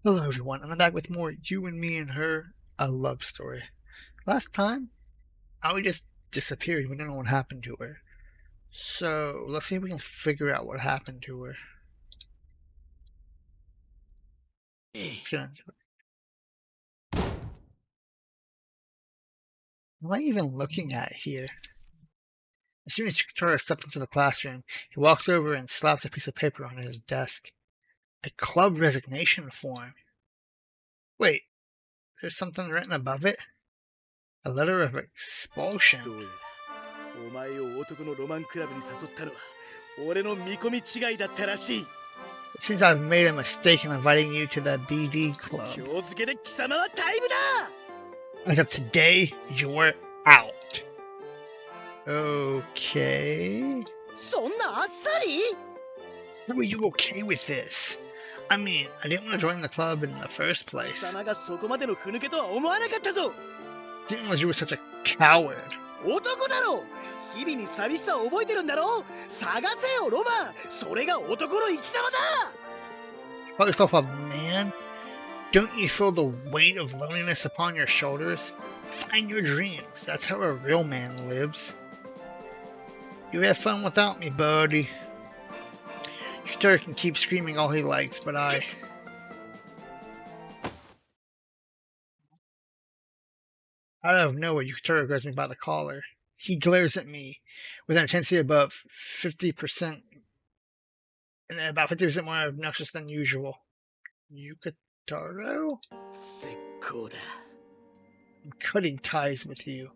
Hello everyone, and I'm back with more You and Me and Her, a love story. Last time, Aoi just disappeared. We don't know what happened to her. So, let's see if we can figure out what happened to her. Let's get into it. What am I even looking at here? As soon as Chikataro steps into the classroom, he walks over and slaps a piece of paper on his desk. A club resignation form. Wait, there's something written above it? A letter of expulsion. どうやらお前を男のロマンクラブに誘ったのは俺の見込み違いだったらしい。 It seems I've made a mistake in inviting you to the BD club. 今日付けで貴様はタイムだ。 As of today, you're out. Okay. そんなあっさり？ How are you okay with this? I mean, I didn't want to join the club in the first 貴 place. 様がそこまでのふぬけとは思わなかったぞ。 Didn't realize you were such a coward. 男だろ。日々に寂しさを覚えてるんだろ。探せよロマン。それが男の生き様だ。 Call yourself a man? Don't you feel the weight of loneliness upon your shoulders? Find your dreams. That's how a real man lives. You have fun without me, buddy. Shitara can keep screaming all he likes, but I... Out of nowhere, Yukitaro grabs me by the collar. He glares at me with an intensity above 50%, and about 50% more obnoxious than usual. Yukitaro? 絶好だ。 I'm cutting ties with you.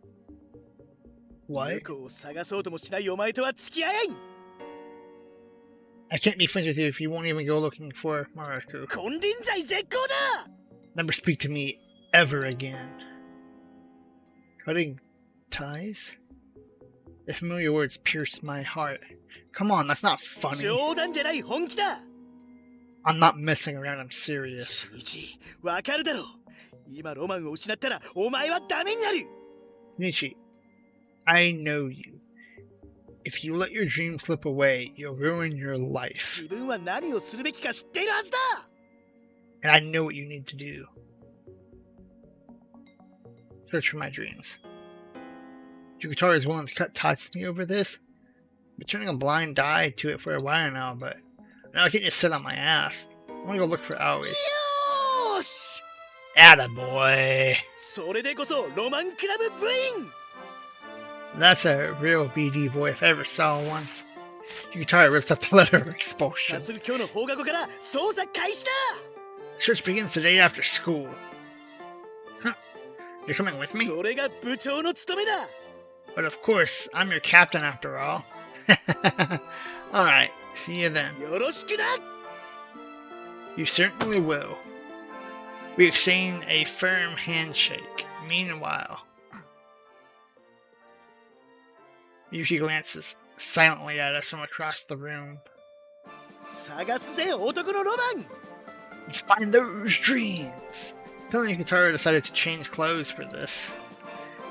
What? 猫を探そうともしないお前とは付き合えん。 I can't be friends with you if you won't even go looking for Maraku. 金輪際絶好だ。 Never speak to me ever again. Cutting ties? The familiar words pierce my heart. Come on, that's not funny. 冗談じゃない本気だ。 I'm not messing around, I'm serious. 新一、わかるだろう。今ロマンを失ったらお前はダメになる。 Nichi, I know you. If you let your dream slip away, you'll ruin your life. 自分は何をするべきか知っているはずだ。 And I know what you need to do. Search for my dreams. Yukitaro is willing to cut ties with me over this. I've been turning a blind eye to it for a while now, but now I can't just sit on my ass. I want to go look for Aoi. よーし。 Attaboy! それでこそロマンクラブ部員。 That's a real BD boy if I ever saw one. Yukitaro rips up the letter of expulsion. 早速今日の放課後から捜査開始だ。 Search begins today after school. Huh. You're coming with me? それが部長の務めだ。 But of course, I'm your captain after all. Alright, see you then. よろしくな。 You certainly will. We exchange a firm handshake. Meanwhile, Yuki glances silently at us from across the room. 探すぜ男のロマン。 Let's find those dreams! Apparently Yukitaro decided to change clothes for this.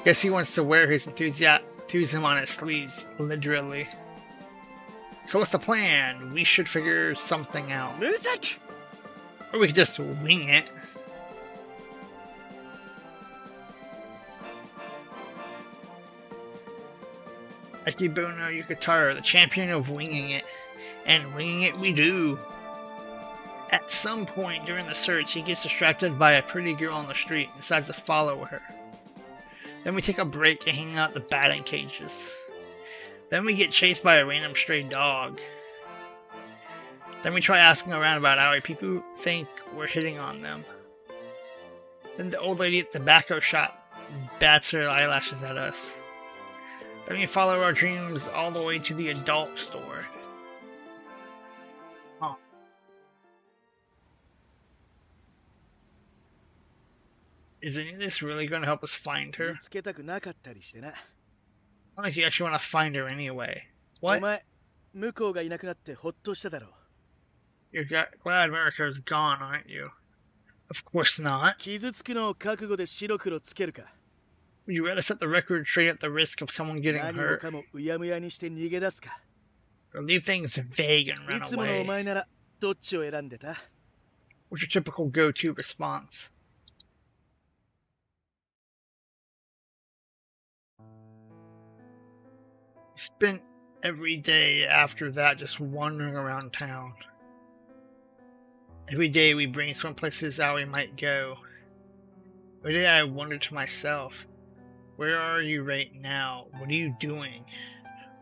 Guess he wants to wear his enthusiasm on his sleeves, literally. So what's the plan? We should figure something out. 無策。 Or we could just wing it. Akibono Yukitaro, the champion of winging it. And winging it we do. At some point during the search, he gets distracted by a pretty girl on the street and decides to follow her. Then we take a break and hang out at the batting cages. Then we get chased by a random stray dog. Then we try asking around about Aoi. People think we're hitting on them. Then the old lady at the tobacco shop bats her eyelashes at us. Then we follow our dreams all the way to the adult store. Huh. Is any of this really going to help us find her? 見つけたくなかったりしてな。 I don't think you actually want to find her anyway. お What? 前、向こうがいなくなってほっとしただろう。 You're glad America's gone, aren't you? Of course not. 傷つくのを覚悟で白黒つけるか。 Would you rather set the record straight at the risk of someone getting 何も hurt? かもうやむやにして逃げ出すか。 Or leave things vague and い run つものお away? 前ならどっちを選んでた？ What's your typical go-to response? Spent every day after that just wandering around town. Every day we brainstorm places how we might go. Every day I wonder to myself, where are you right now? What are you doing?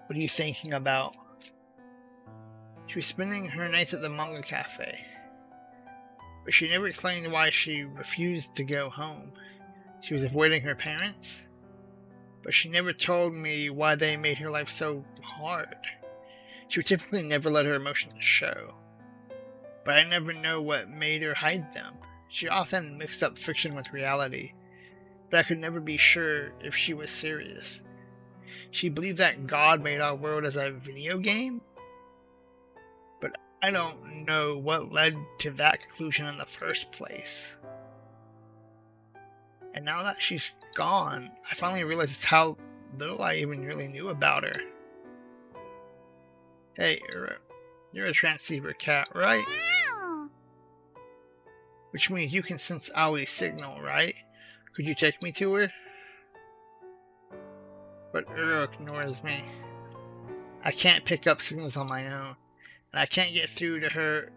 What are you thinking about? She was spending her nights at the manga cafe, but she never explained why she refused to go home. She was avoiding her parents, but she never told me why they made her life so hard. She would typically never let her emotions show, but I never know what made her hide them. She often mixed up fiction with reality, but I could never be sure if she was serious. She believed that God made our world as a video game, but I don't know what led to that conclusion in the first place. And now that she's gone, I finally realized how little I even really knew about her. Hey, you're a transceiver cat, right? Which means you can sense Aoi's signal, right? Could you take me to her? But Uro ignores me. I can't pick up signals on my own, and I can't get through to her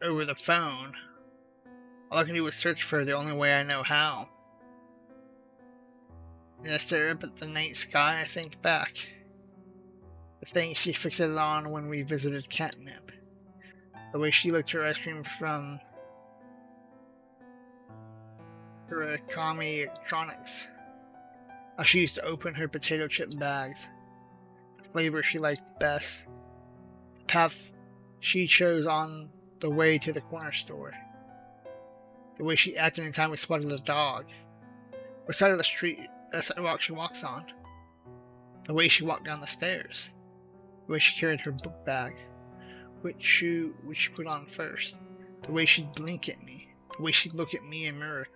over the phone. All I can do is search for her the only way I know how. And I stare up at the night sky, I think back. The thing she fixated on when we visited Catnip. The way she licked her ice cream from Murakami Electronics. How she used to open her potato chip bags. The flavor she liked best. The path she chose on the way to the corner store. The way she acted anytime we spotted a dog. What side of the sidewalk she walks on. The way she walked down the stairs. The way she carried her book bag. Which shoe would she put on first? The way she'd blink at me. The way she'd look at me in mirror.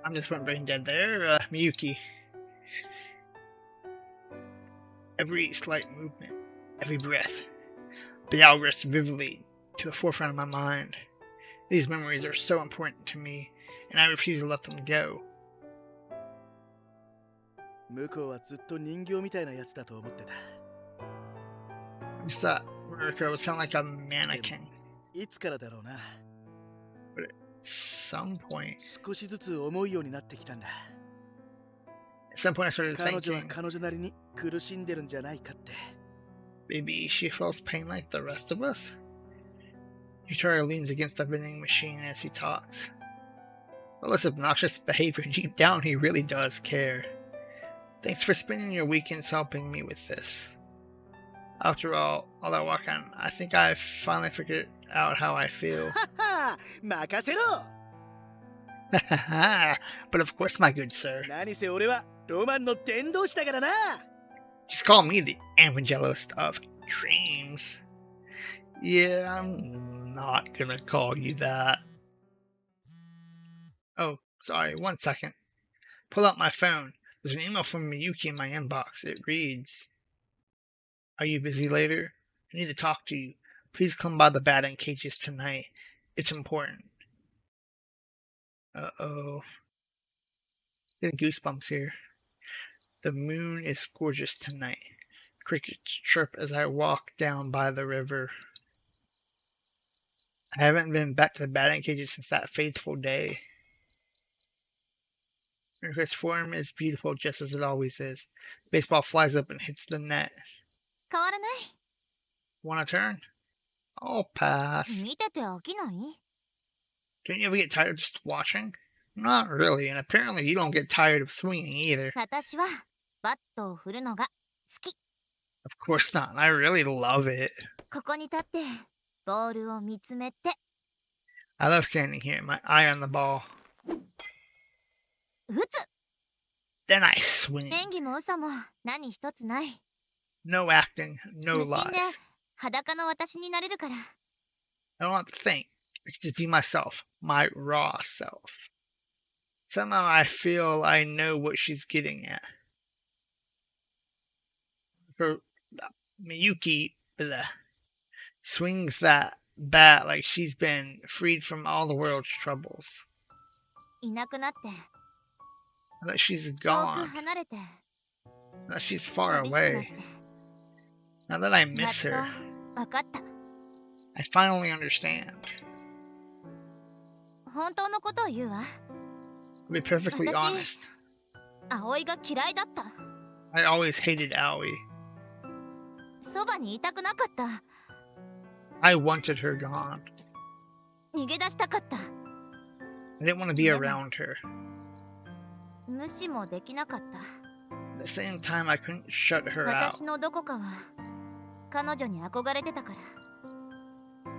I'm just went brain dead there. Miyuki. Every slight movement, every breath, they all rest vividly to the forefront of my mind. These memories are so important to me, and I refuse to let them go. 向こうはずっと人形みたいなやつだと思ってた。 I just thought Ruriko was kind of like a mannequin. いつからだろうな。 But at some point, 少しずつ思うようになってきたんだ。 at some point I started 彼女は thinking, 彼女なりに苦しんでるんじゃないかって。 maybe she feels pain like the rest of us? Yutaro leans against the vending machine as he talks. All this obnoxious behavior, deep down he really does care. Thanks for spending your weekends helping me with this. After all that walk on, I think I've finally figured out how I feel. はは任せろ。 But of course, my good sir. 何せ俺はロマンの伝道師だからな。 Just call me the evangelist of dreams. Yeah, I'm not gonna call you that. Oh, sorry, 1 second. Pull out my phone. There's an email from Miyuki in my inbox. It reads, "Are you busy later? I need to talk to you. Please come by the batting cages tonight. It's important." Uh-oh. Getting goosebumps here. The moon is gorgeous tonight. Crickets chirp as I walk down by the river. I haven't been back to the batting cages since that fateful day. His form is beautiful just as it always is. Baseball flies up and hits the net. 変わらない。 Want a turn? I'll pass. 見てて飽きない？ Don't you ever get tired of just watching? Not really, and apparently you don't get tired of swinging either. 私はバットを振るのが好き。 Of course not. I really love it. ここに立ってボールを見つめて I love standing here, my eye on the ball. 打つ。 Then I swing. 演技も嘘も何一つない。 No acting, no 無心で lies. 裸の私になれるから。 I don't have to think. I can just be myself, my raw self. Somehow I feel I know what she's getting at. For Miyuki, bleh, swings that bat like she's been freed from all the world's troubles. いなくなって Now that she's 遠く gone, 離れて now that she's far 寂しくなっ away, て now that I やっ miss と her, 分かった I finally understand. 本当のことを言うわ To be perfectly 私 honest, 葵が嫌いだった I always hated Aoi. そばにいたくなかった I wanted her gone. 逃げ出したかった I didn't want to be around her. 無視もできなかった At the same time, I couldn't shut her out. 私のどこかは彼女に憧れてたから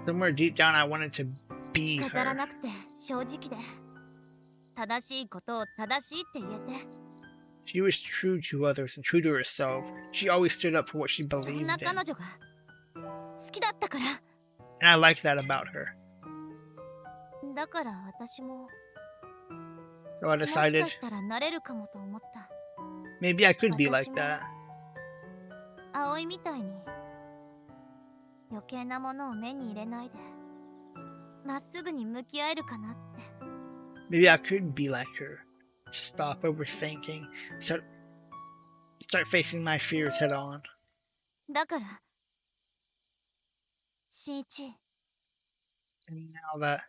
Somewhere deep down, I wanted to be 飾ら her. なくて正直で正しいことを正しいって言えて She was true to others and true to herself. She always stood up for what she そん believed な in. 彼女が好きだったから And I liked that about her. だから私も So I もし decided かしたらなれるかもと思った maybe I could be like 私も that. 葵みたいに余計なものを目に入れないでまっすぐに向き合えるかなって Maybe I could be like her. Stop overthinking. Start facing my fears head on. だから新一 And now that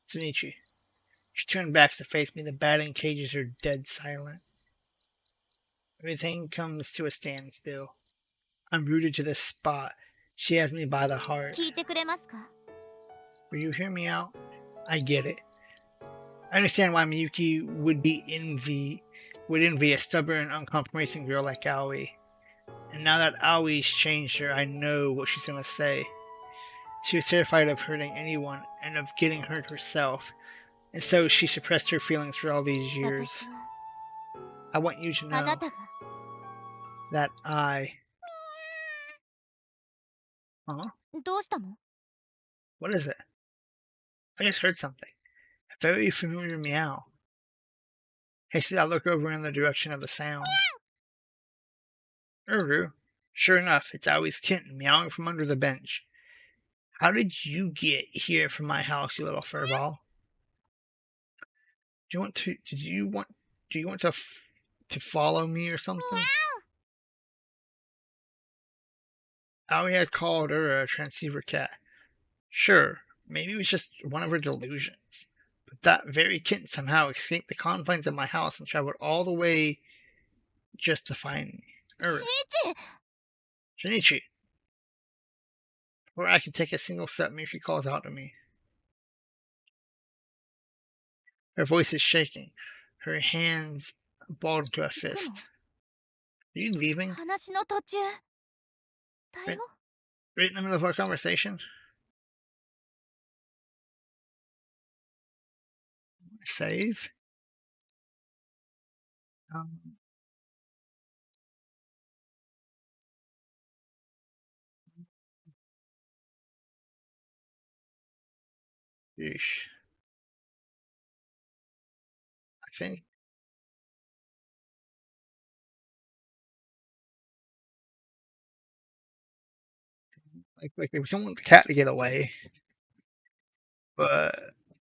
Shinichi, she turned back to face me. The batting cages are dead silent. Everything comes to a standstill. I'm rooted to this spot. She has me by the heart. 聞いてくれますか Will you hear me out? I get it. I understand why Miyuki would envy a stubborn, uncompromising girl like Aoi. And now that Aoi's changed her, I know what she's gonna say. She was terrified of hurting anyone and of getting hurt herself, and so she suppressed her feelings for all these years. 私は I want you to あ know なたが that I... Huh? どうしたの What is it? I just heard something. A very familiar meow. Hastily, I look over in the direction of the sound. Uru. Sure enough, it's Aoi's kitten meowing from under the bench. How did you get here from my house, you little furball? Do you want to follow me or something? Aoi had called her a transceiver cat. Sure, maybe it was just one of her delusions. But that very kitten somehow escaped the confines of my house and traveled all the way just to find me. 新一 Shinichi. Before I can take a single step, Miyuki calls out to me. Her voice is shaking. Her hands balled into a fist. Are you leaving? 話の途中だよ Right in the middle of our conversation? Save? Yeesh. I think. Like we don't want the cat to get away. But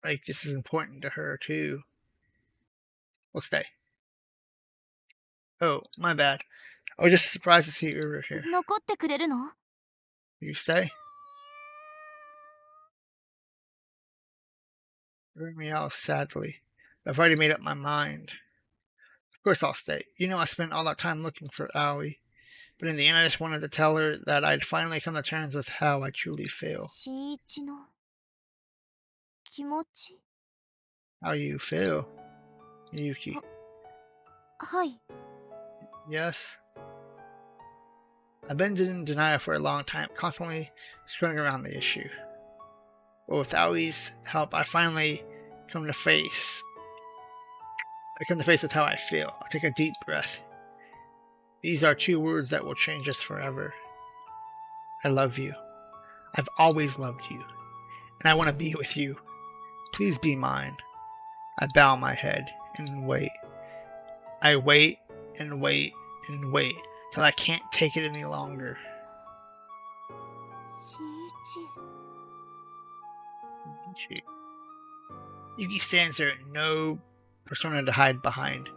like this is important to her too. We'll stay. Oh, my bad. I was just surprised to see Uru here. 残ってくれるの You stay? Uru meows sadly. I've already made up my mind. Of course I'll stay. You know I spent all that time looking for Aoi. But in the end I just wanted to tell her that I'd finally come to terms with how I truly feel. 新一の気持ち How you feel, Yuki? はい Yes? I've been in denial for a long time, constantly screwing around the issue. But with Aoi's help, I finally come to face with how I feel. I'll take a deep breath. These are 2 words that will change us forever. I love you. I've always loved you. And I want to be with you. Please be mine. I bow my head and wait. I wait and wait and wait till I can't take it any longer. Shinichi. Yuki stands there, no persona to hide behind,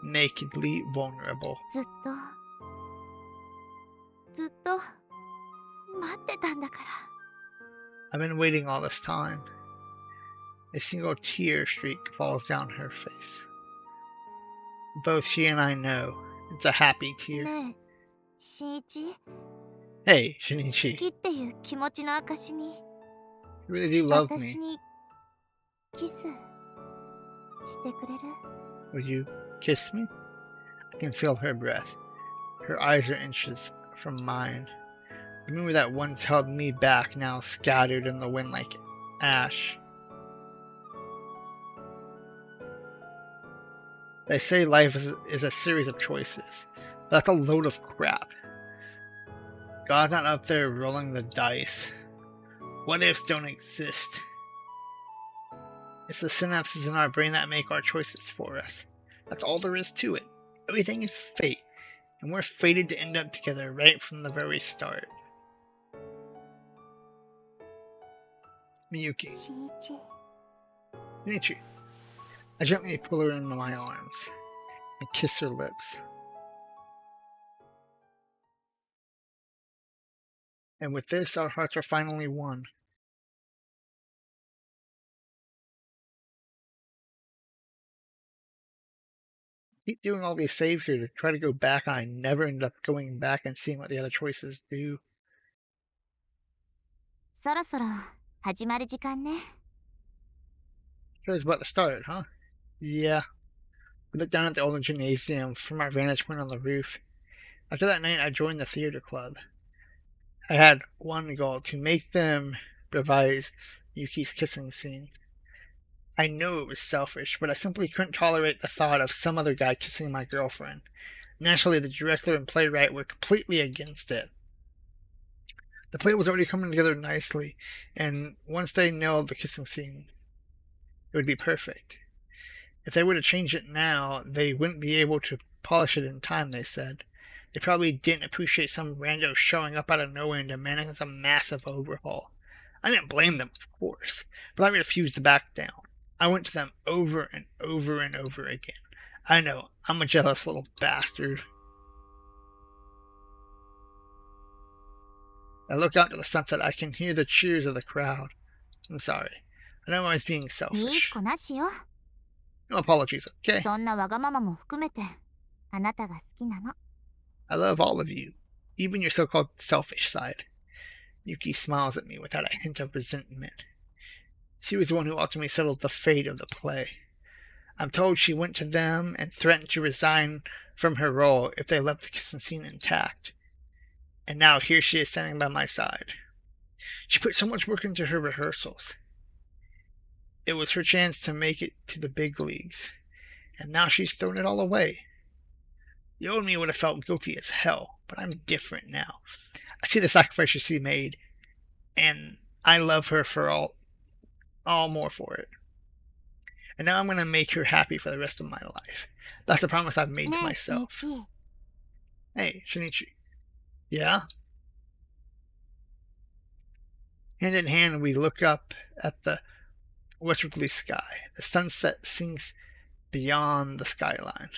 nakedly vulnerable. ずっとずっと待ってたんだから。 I've been waiting all this time. A single tear streak falls down her face. Both she and I know it's a happy tear. ねえ、新一、 Hey, 好 Shinichi, きっていう気持ちの証に you really do love 私 me. にキスしてくれる？ Would you kiss me? I can feel her breath. Her eyes are inches from mine. The memory that once held me back now scattered in the wind like ash. They say life is a series of choices. That's a load of crap. God's not up there rolling the dice. What ifs don't exist. It's the synapses in our brain that make our choices for us. That's all there is to it. Everything is fate, and we're fated to end up together right from the very start. Miyuki. 新一、 Shinichi. I gently pull her into my arms and kiss her lips. And with this, our hearts are finally one. Keep doing all these saves here to try to go back, and I never end up going back and seeing what the other choices do. そろそろ始まる時間ね。 Show's about to start, huh? Yeah. We look down at the old gymnasium from our vantage point on the roof. After that night, I joined the theater club. I had one goal, to make them revise Yuki's kissing scene. I know it was selfish, but I simply couldn't tolerate the thought of some other guy kissing my girlfriend. Naturally, the director and playwright were completely against it. The play was already coming together nicely, and once they nailed the kissing scene, it would be perfect. If they were to change it now, they wouldn't be able to polish it in time, they said. They probably didn't appreciate some rando showing up out of nowhere and demanding some massive overhaul. I didn't blame them, of course, but I refused to back down. I went to them over and over and over again. I know, I'm a jealous little bastard. I look out to the sunset. I can hear the cheers of the crowd. I'm sorry. I know I was being いい selfish. 子なしよ。 No apologies, okay? そんなわがままも含めてあなたが好きなの。 I love all of you, even your so-called selfish side. Yuki smiles at me without a hint of resentment. She was the one who ultimately settled the fate of the play. I'm told she went to them and threatened to resign from her role if they left the kissing scene intact. And now here she is standing by my side. She put so much work into her rehearsals. It was her chance to make it to the big leagues, and now she's thrown it all away. The old me would have felt guilty as hell, but I'm different now. I see the sacrifices she made, and I love her for all more for it. And now I'm going to make her happy for the rest of my life. That's the promise I've made ね to え、新 myself. 一、 Hey, Shinichi. Yeah? Hand in hand, we look up at the westwardly sky. The sunset sinks beyond the skyline.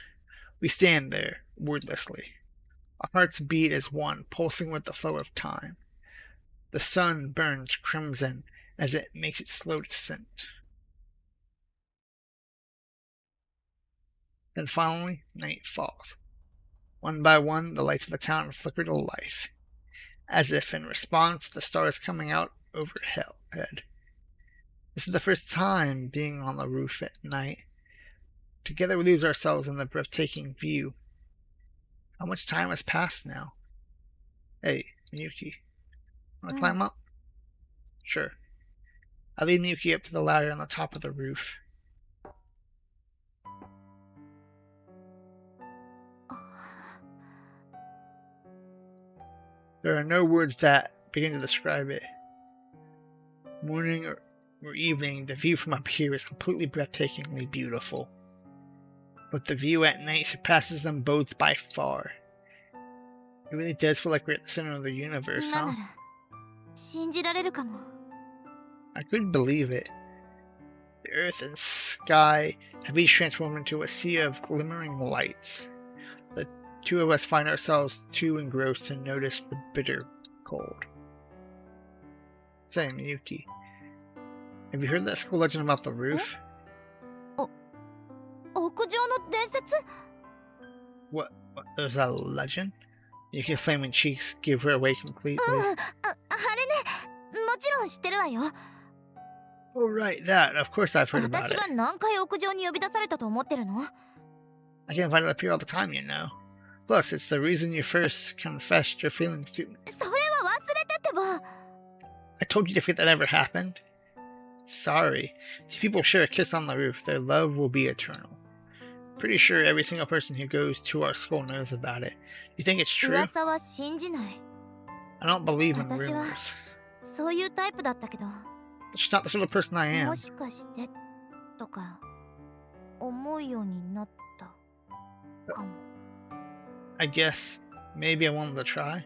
We stand there, wordlessly. Our hearts beat as one, pulsing with the flow of time. The sun burns crimson as it makes its slow descent. Then finally, night falls. One by one, the lights of the town flicker to life, as if in response to the stars coming out overhead. This is the first time being on the roof at night. Together we lose ourselves in the breathtaking view. How much time has passed now? Hey, Miyuki. Wanna climb up? Sure. I lead Miyuki up to the ladder on the top of the roof. There are no words that begin to describe it. Morning or evening, the view from up here is completely breathtakingly beautiful. But the view at night surpasses them both by far. It really does feel like we're at the center of the universe, 今 huh? なら信じられるかも。 I couldn't believe it. The earth and sky have each transformed into a sea of glimmering lights. The two of us find ourselves too engrossed to notice the bitter cold. Say, Miyuki, have you heard that school legend about the roof? 屋上の伝説？ What? There's a legend? Miyuki's flaming cheeks give her away completely. あれね、もちろん知ってるわよ。 Oh, right, that. Of course I've heard about 私 it. が何回屋上に呼び出されたと思ってるの？ I get invited up here all the time, you know. Plus, it's the reason you first confessed your feelings to me. それは忘れてってば。 I told you to forget that ever happened. Sorry. See, people share a kiss on the roof. Their love will be eternal. Pretty sure every single person who goes to our school knows about it. You think it's true? 噂は信じない。 I don't believe in 私は rumors. そういうタイプだったけど、 She's not the sort of person I am. もしかしてとか思うようになったかも。 I guess maybe I wanted to try.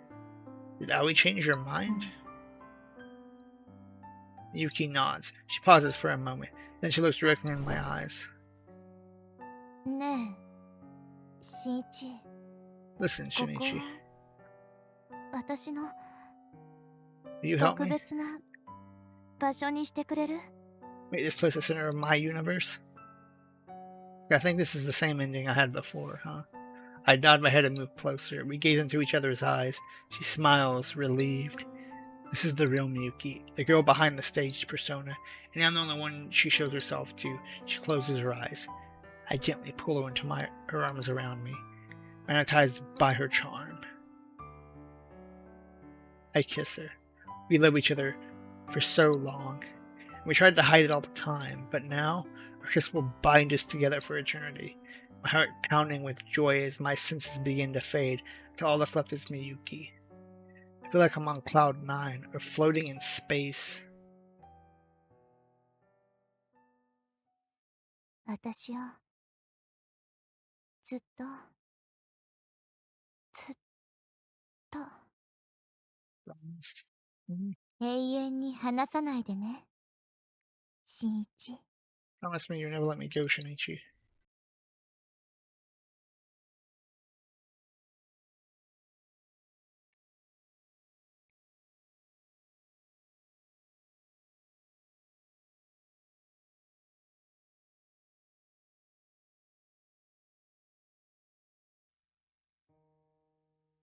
Did Aoi change your mind? Yuki nods. She pauses for a moment. Then she looks directly in my eyes. ねえ、新一、 Listen, ここ Shinichi. 私の Will you help 特 me? 別な場所にしてくれる？ Make this place the center of my universe? I think this is the same ending I had before, huh? I nod my head and move closer. We gaze into each other's eyes. She smiles, relieved. This is the real Miyuki, the girl behind the staged persona, and I'm the only one she shows herself to. She closes her eyes. I gently pull her into her arms around me, magnetized by her charm. I kiss her. We love each other for so long. We tried to hide it all the time, but now our kiss will bind us together for eternity. My heart pounding with joy as my senses begin to fade, until all that's left is Miyuki. I feel like I'm on cloud 9 or floating in space. 私をずっとずっと 永遠に離さないでね、新一。 Promise me you'll never let me go, Shinichi.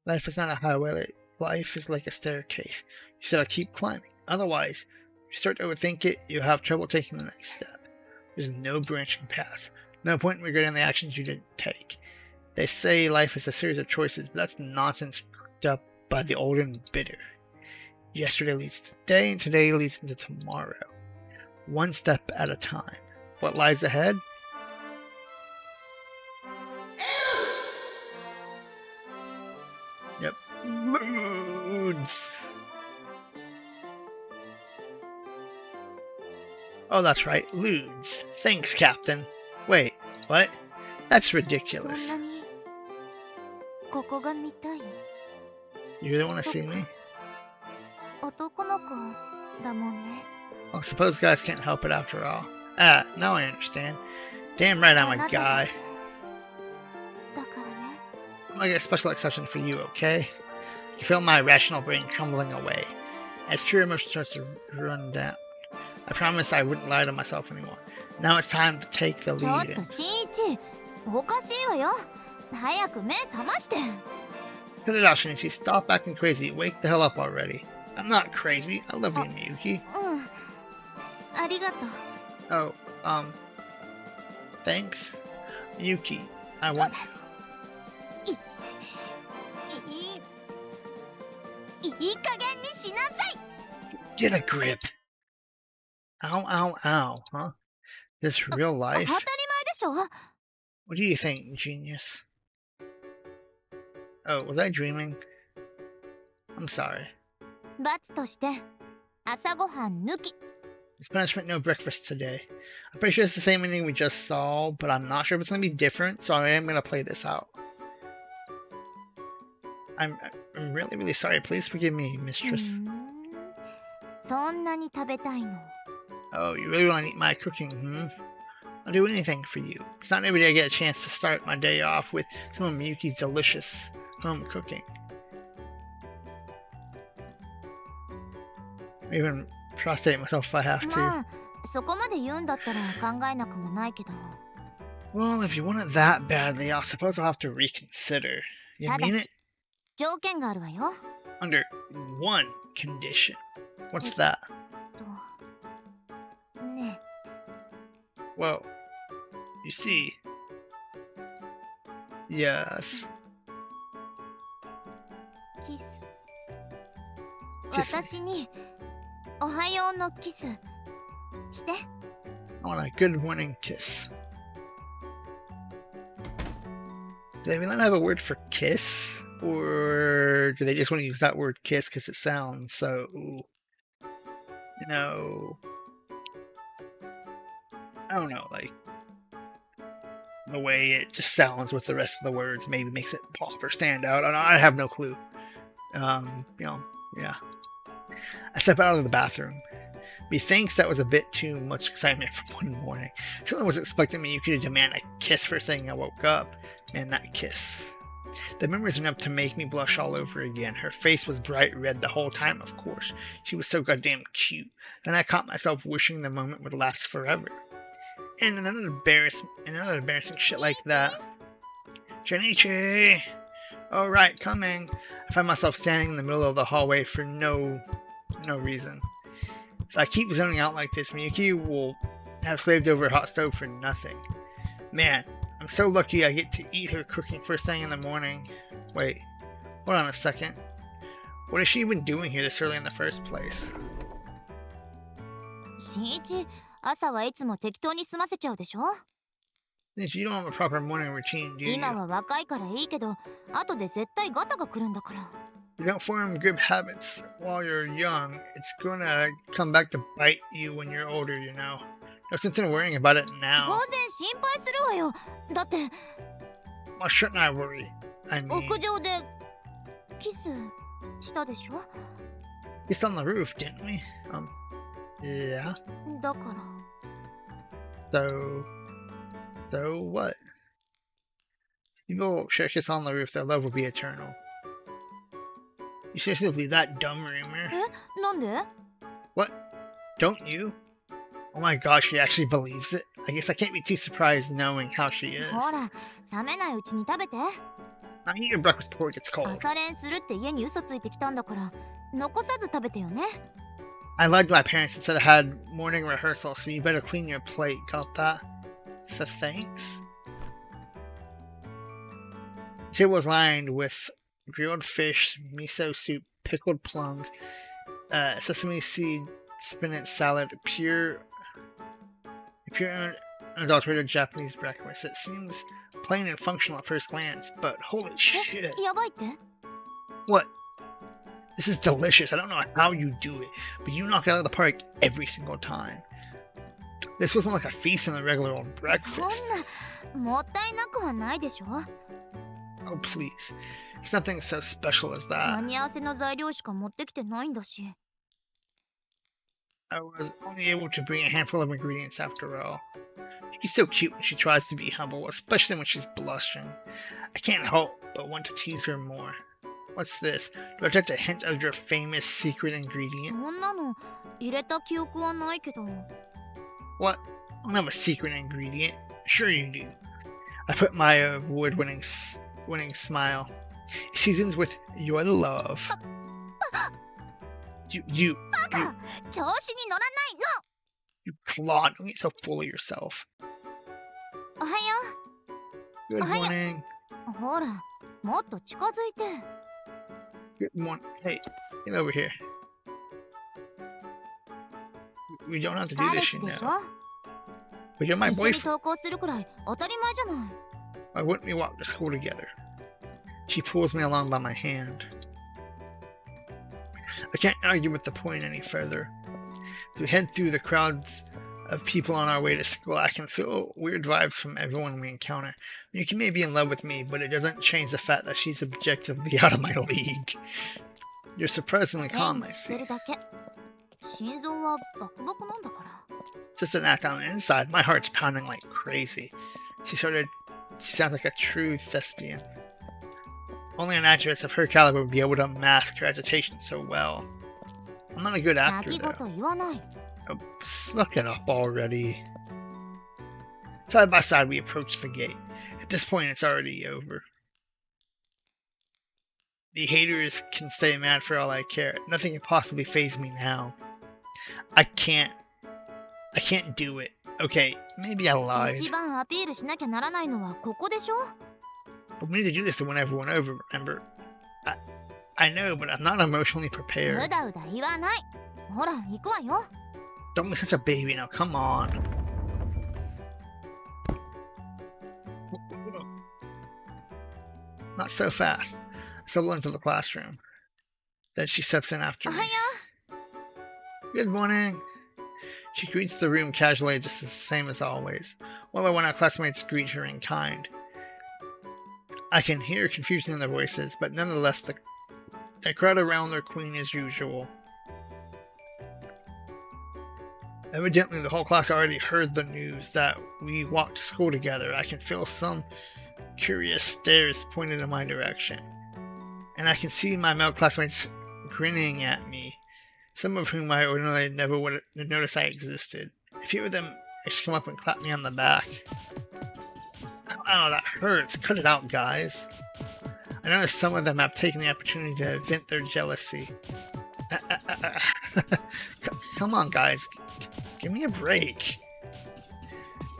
Life is not a highway. Life is like a staircase. You said I'll keep climbing. Otherwise, if you start to overthink it, you'll have trouble taking the next step. There's no branching path. No point in regretting the actions you didn't take. They say life is a series of choices, but that's nonsense cooked up by the old and bitter. Yesterday leads to today, and today leads into tomorrow. One step at a time. What lies ahead? Yep. Moods. Oh, that's right. Ludes. Thanks, Captain. Wait, what? That's ridiculous. そんなにここが見たい？ You really want to see me? 男の子だもんね。 Well, suppose guys can't help it after all. Ah, now I understand. Damn right I'm a guy. だからね。 I'm like a special exception for you, okay? You feel my rational brain crumbling away. As pure emotion starts to run down. I promised I wouldn't lie to myself anymore. Now it's time to take the ちょっ lead と in. 新一、おかしいわよ。早く目覚まして。 Cut it out, Shinichi. Stop acting crazy. Wake the hell up already. I'm not crazy. I love you, Miyuki. うん。ありがとう。 Oh, thanks. Miyuki, I want... いい加減にしなさい。 Get a grip. Ow, ow, ow, huh? This real 当 life? たり前でしょ。 What do you think, genius? Oh, was I dreaming? I'm sorry. 罰として朝ごはん抜き。 It's punishment, no breakfast today. I'm pretty sure it's the same ending we just saw, but I'm not sure if it's going to be different, so I am going to play this out. I'm really, really sorry. Please forgive me, mistress. そんなに食べたいの？ Oh, you really want to eat my cooking, hmm? I'll do anything for you. It's not every day I get a chance to start my day off with some of Miyuki's delicious home cooking. I even prostrate myself if I have to. まあそこまで言うんだったら考えなくもないけど。 Well, if you want it that badly, I suppose I'll have to reconsider. You ただ mean し it? 条件があるわよ。 Under one condition. What's that? ね Well, you see. Yes. えキス。 Kiss me. 私におはようのキスして。 I want a good morning kiss. Do they really have a word for kiss? Or do they just want to use that word kiss because it sounds so, you know, I don't know, like, the way it just sounds with the rest of the words maybe makes it pop or stand out. I have no clue. Yeah. I step out of the bathroom. Methinks that was a bit too much excitement for one morning. Certainly wasn't expecting me. You could demand a kiss first thing I woke up. Man, that kiss. The memories enough to make me blush all over again. Her face was bright red the whole time, of course. She was so goddamn cute. Then I caught myself wishing the moment would last forever. And another embarrassing shit like that. Shinichi! Alright, coming. I find myself standing in the middle of the hallway for no reason. If I keep zoning out like this, Miyuki will have slaved over a hot stove for nothing. Man, I'm so lucky I get to eat her cooking first thing in the morning. Wait, hold on a second. What is she even doing here this early in the first place? 新一、朝はいつも適当に済ませちゃうでしょ。 Since you don't have a proper morning routine, do you? 今は若いからいいけど、後で絶対ガタが来るんだから。 You don't form good habits while you're young. It's gonna come back to bite you when you're older, you know. No sense in worrying about it 当 now. 然心配するわよ。だって Why shouldn't I worry? I mean, 屋上でキスしたでしょ。 it's on the roof, didn't we? Yeah. だから So what? People share kiss on the roof, their love will be eternal. You seriously believe that dumb rumor? え、なんで？ What? Don't you? Oh my gosh, she actually believes it? I guess I can't be too surprised knowing how she is. ほら、冷めないうちに食べて。 Now eat your breakfast before it gets cold. 朝練するって家に嘘ついてきたんだから、残さず食べてよね。 I lied to my parents and said I had morning rehearsal, so you better clean your plate. Got that? So thanks. The table was lined with grilled fish, miso soup, pickled plums, sesame seed, spinach salad, pure unadulterated Japanese breakfast. It seems plain and functional at first glance, but holy え、 shit. やばいって？ What? This is delicious. I don't know how you do it, but you knock it out of the park every single time. This wasn't like a feast on a regular old そん breakfast. な、もったいなくはないでしょ。 Oh, please. It's nothing so special as 間 that. に合わせの材料しか持ってきてないんだし。 I was only able to bring a handful of ingredients after all. She's so cute when she tries to be humble, especially when she's blushing. I can't help but want to tease her more. What's this? Do I touch a hint of your famous secret そ ingredient? んなの入れた記憶はないけど。 What? I don't have a secret ingredient. Sure you do. I put my award-winning smile. It seasons with your love. You バカ！調子に乗らないの！ you clod. Don't get so full of yourself. おはよ Good Hiya. morning. う。ほら、もっと近づいて。 Good morning. Hey, get over here. We don't have to do 彼 this, 氏 you でしょ？ know. But you're my 一緒に boyfriend. 登校するくらい当たり前じゃない。 Why wouldn't we walk to school together? She pulls me along by my hand. I can't argue with the point any further. As we head through the crowds of people on our way to school, I can feel weird vibes from everyone we encounter. Yuki may be in love with me, but it doesn't change the fact that she's objectively out of my league. You're surprisingly 演 calm, I 技して see. るだけ。心臓はバクバクなんだから。 Just an act on the inside, my heart's pounding like crazy. She sounds like a true thespian. Only an actress of her caliber would be able to mask her agitation so well. I'm not a good actor, 泣き言 though. 言わない。 Oh, snuck it up already. Side by side, we approach the gate. At this point, it's already over. The haters can stay mad for all I care. Nothing can possibly faze me now. I can't do it. Okay, maybe I lied. 一番アピールしなきゃならないのはここでしょ。 But we need to do this to win everyone over, remember? I know, but I'm not emotionally う prepared. だうだ言わない。ほら行くわよ。 Don't be such a baby now, come on. Not so fast. I stumble into the classroom. Then she steps in after お me. はよ Good morning. She greets the room casually, just the same as always. One by one, our classmates greet her in kind. I can hear confusion in their voices, but nonetheless, the crowd around their queen as usual. Evidently, the whole class already heard the news that we walked to school together. I can feel some curious stares pointed in my direction. And I can see my male classmates grinning at me, some of whom I ordinarily never would have noticed I existed. A few of them actually come up and clap me on the back. Ow, that hurts. Cut it out, guys. I noticed some of them have taken the opportunity to vent their jealousy. Come on, guys. Give me a break.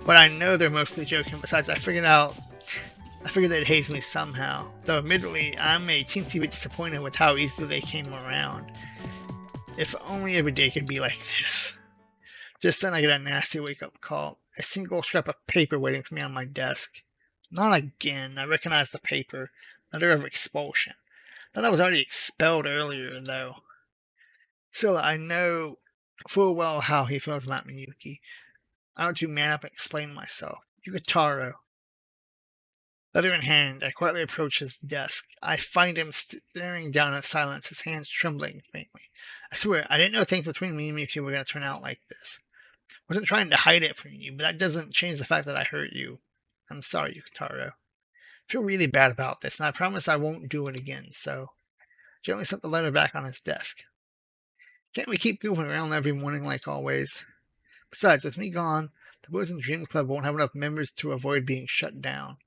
But I know they're mostly joking. Besides, I figured they'd haze me somehow. Though admittedly, I'm a teensy bit disappointed with how easily they came around. If only every day could be like this. Just then I get a nasty wake-up call. A single scrap of paper waiting for me on my desk. Not again. I recognize the paper. Letter of expulsion. Thought I was already expelled earlier, though. Still, I know full well how he feels about Miyuki. I want to man up and explain myself. Yukitaro. Letter in hand, I quietly approach his desk. I find him staring down in silence, his hands trembling faintly. I swear, I didn't know things between me and Miyuki were going to turn out like this. I wasn't trying to hide it from you, but that doesn't change the fact that I hurt you. I'm sorry, Yukitaro. I feel really bad about this, and I promise I won't do it again, so... Gently set the letter back on his desk. Can't we keep goofing around every morning like always? Besides, with me gone, the Boys and Dreams Club won't have enough members to avoid being shut down.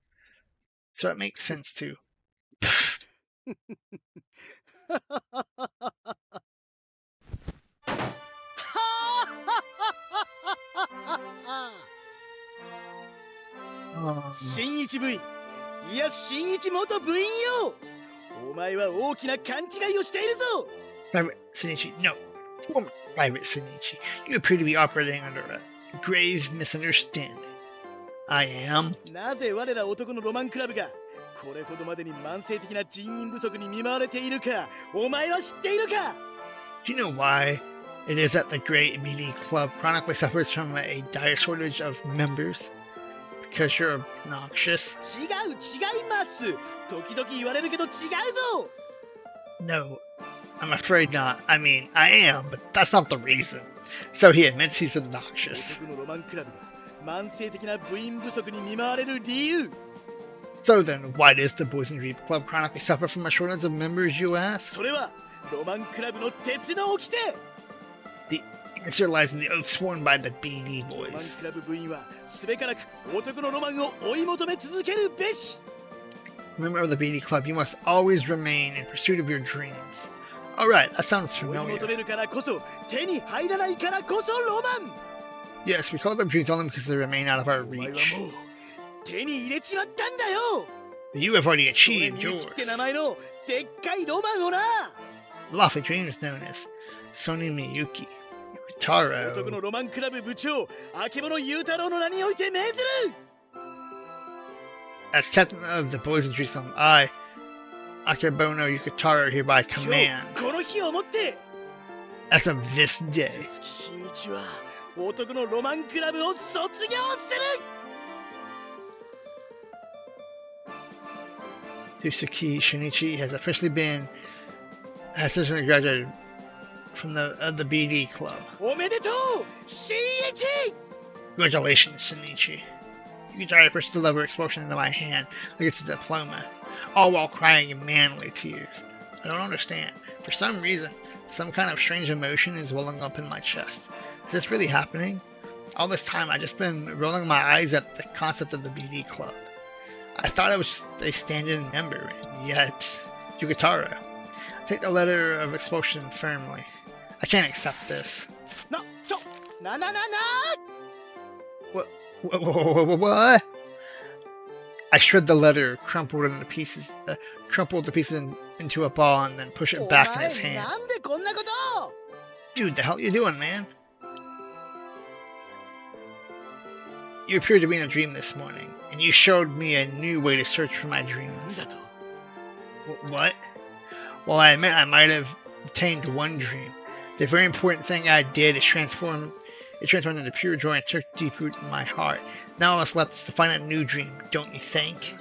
So it makes sense to... 新一部員、いや新一元部員よ。お前は大きな勘違いをしているぞ。 Private Shinichi, no. Former Private Shinichi, you appear to be operating under a grave misunderstanding. I am. なぜ我ら男のロマンクラブがこれほどまでに慢性的な人員不足に見舞われているか、お前は知っているか？ Do you know why it is that the Great Meaty Club chronically suffers from a dire shortage of members? Because you're obnoxious? 違います。時々言われるけど違うぞ。 No, I'm afraid not. I mean, I am, but that's not the reason. So he admits he's obnoxious. 男のロマンクラブが慢性的な部員不足に見舞われる理由。 So then, why does the Boys and Dreams Club chronically suffer from a shortage of members, you ask? それはロマンクラブの鉄の掟。 The answer lies in the oath sworn by the BD ロマン boys. クラブ部員はすべからく男のロマンを追い求め続けるべし。 Member of the BD Club, you must always remain in pursuit of your dreams. Alright, that sounds 追い familiar. 求めるからこそ手に入らないからこそロマン。 Yes, we call them dreams only because they remain out of our お前は reach. もう手に入れちまったんだよ。 But you have already それ achieved に生きって名 yours. 前のでっかいロマンをな。 Lofty dreams known as Sony Miyuki. 男 Yukitaro. のロマンクラブ部長、あけぼの雄太郎の名において命ずる。 As captain of the Boys and Dreams Club, I, Akebono Yukitaro, hereby 今 command, 日この日をもって as of this day, 鈴木真一は男のロマンクラブを卒業する。 Tsuki Shinichi has officially graduated from the BD club. おめでとう CH! Congratulations, Shinichi. Yukitaro pushed the lever explosion into my hand like it's a diploma, all while crying in manly tears. I don't understand. For some reason, some kind of strange emotion is welling up in my chest. Is this really happening? All this time, I've just been rolling my eyes at the concept of the BD club. I thought I was just a stand-in member, and yet... Yukitaro. Take the letter of expulsion firmly. I can't accept this. No, na na na na! What? I shred the letter, crumpled to pieces into a ball, and then push it back in his hand. なんでこんなこと Dude, the hell you doing, man? You appeared to be in a dream this morning, and you showed me a new way to search for my dreams. What? Well, I admit I might have obtained one dream. The very important thing I did is transformed into pure joy and took deep root in my heart. Now all that's left is to find a new dream, don't you think?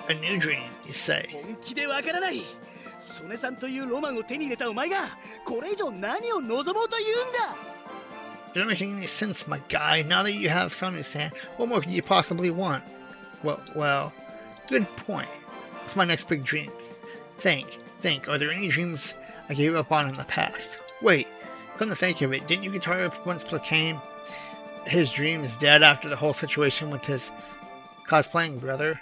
A new dream, you say? 本気でわからない曽根さんというロマンを手に入れたお前がこれ以上何を望もうと言うんだ You're not making any sense, my guy. Now that you have Sonu-san, what more could you possibly want? Well, good point. What's my next big dream? Think. Are there any dreams I gave up on in the past? Wait, come to think of it, didn't Yukitaro once proclaim his dream is dead after the whole situation with his cosplaying brother?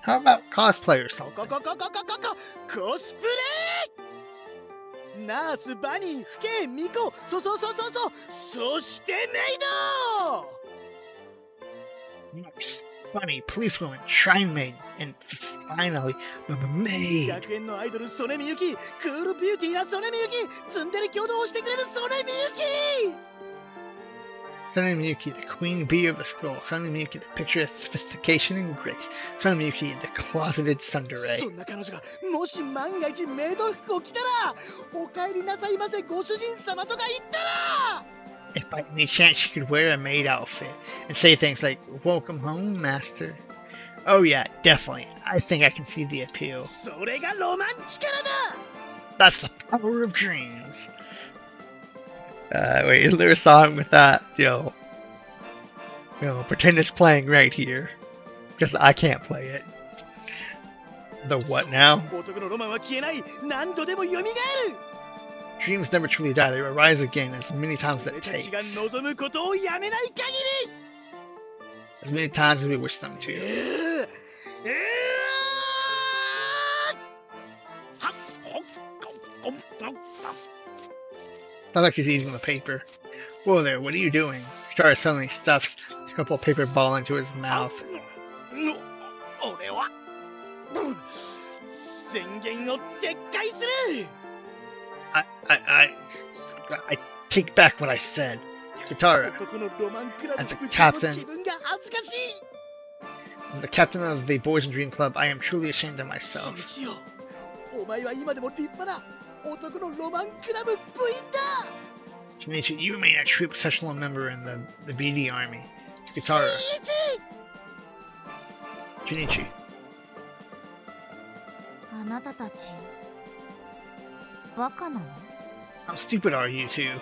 How about cosplay or something? コスプレナース、バニー、フケン、ミコ、そうそしてメイド Nice. Bunny, policewoman, shrine maiden, and finally, maid. 学園のアイドルソネミユキクールビューティーなソネミユキツンデレ挙動をしてくれるソネミユキ Sonny Miyuki, the queen bee of the school. Sonny Miyuki, the picture of sophistication and grace. Sonny Miyuki, the closeted tsundere. そんな彼女がもし万が一メイド服を着たらお帰りなさいませご主人様とか言ったら If by any chance she could wear a maid outfit and say things like, "Welcome home, master." Oh yeah, definitely. I think I can see the appeal. それがロマンチカラだ That's the power of dreams. Wait, is there a song with that? Pretend it's playing right here. Because I can't play it. The what now? 男のロマンは消えない何度でも蘇る Dreams never truly die, they rise again as many times as it 俺たちが takes. 望むことをやめない限 As many times as we wish them り to. はっほっこんこん Sounds like he's eating the paper. Whoa there, what are you doing? Kitara suddenly stuffs a couple paper ball into his mouth. 俺は宣言を撤回する I take back what I said. Kitara, 男のロマンクラブ As a 部長の captain. 自分が恥ずかしい as the captain of the Boys and Dream Club, I am truly ashamed of myself. しよお前は今でも立派な男のロマンクラブ部員だ Shinichi, you remain a true professional member in the BD army. Kitara, 一 Shinichi, あなたたちバカなの how stupid are you two?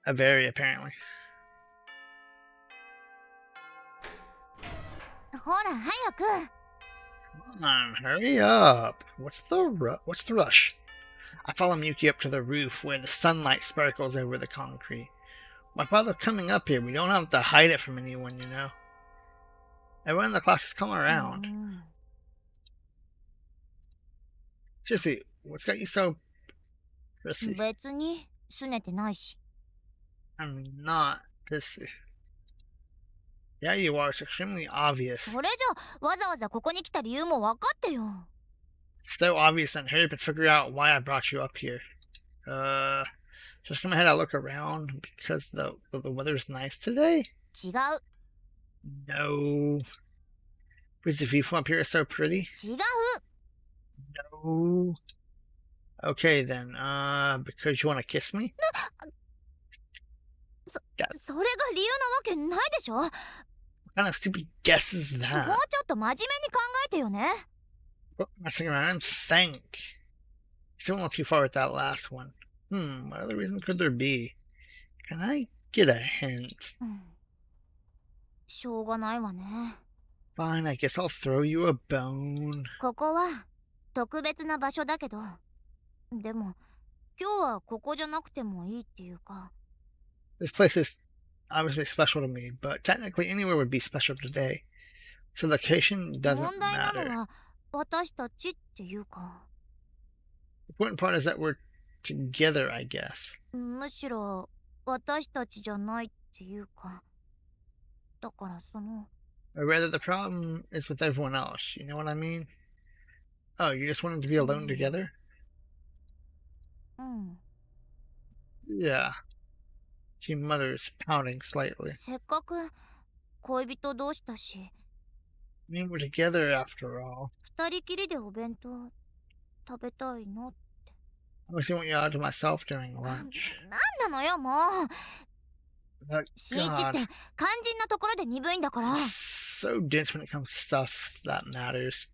Very, apparently. ほら早く Come on, hurry up. What's the rush? I follow Miyuki up to the roof where the sunlight sparkles over the concrete. Why bother coming up here? We don't have to hide it from anyone, you know. Everyone in the class has come around. うん Seriously, what's got you so pissy? 別に拗ねてないし I'm not pissy. Yeah, you are. It's extremely obvious. それじゃわざわざここに来た理由も分かってよ It's so obvious and hurry up and figure out why I brought you up here. Just come ahead and look around because the weather's nice today? 違う No. Because the view from up here is so pretty? 違う No. Okay then, because you want to kiss me? それが理由なわけないでしょもう What kind of stupid guess is ちょ that? っと真面目に考えてよね Messing around and think. Still not too far with that last one. What other reason could there be? Can I get a hint? しょうがないわね。 Fine, I guess I'll throw you a bone. ここは特別な場所だけど、でも今日はここじゃなくてもいいっていうか。 This place is obviously special to me, but technically anywhere would be special today. So location 問 doesn't 題なの matter. は私たちっていうか、 The important part is that we're together, I guess. むしろ私たちじゃないっていうか、だからその。 Or rather, the problem is with everyone else. You know what I mean? Oh, you just wanted to be alone together? うん。 Yeah. She mutters, pouting slightly. せっかく恋人同士だし、 I mean, we're together after all. 二人きりでお弁当食べたいの。 I mostly want you out to myself during lunch. なんなのよもう。 But 新一って God, 肝心なところで鈍いんだから。 so dense when it comes to stuff that matters.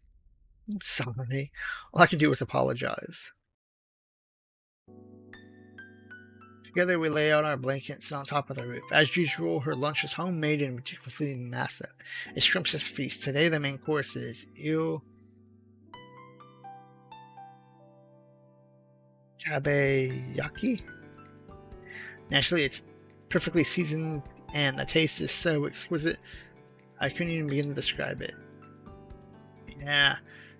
I'm sorry. All I can do is apologize. Together we lay out our blankets on top of the roof. As usual, her lunch is homemade and ridiculously massive. A scrumptious feast. Today the main course is kabayaki. Naturally, it's perfectly seasoned and the taste is so exquisite I couldn't even begin to describe it. Yeah,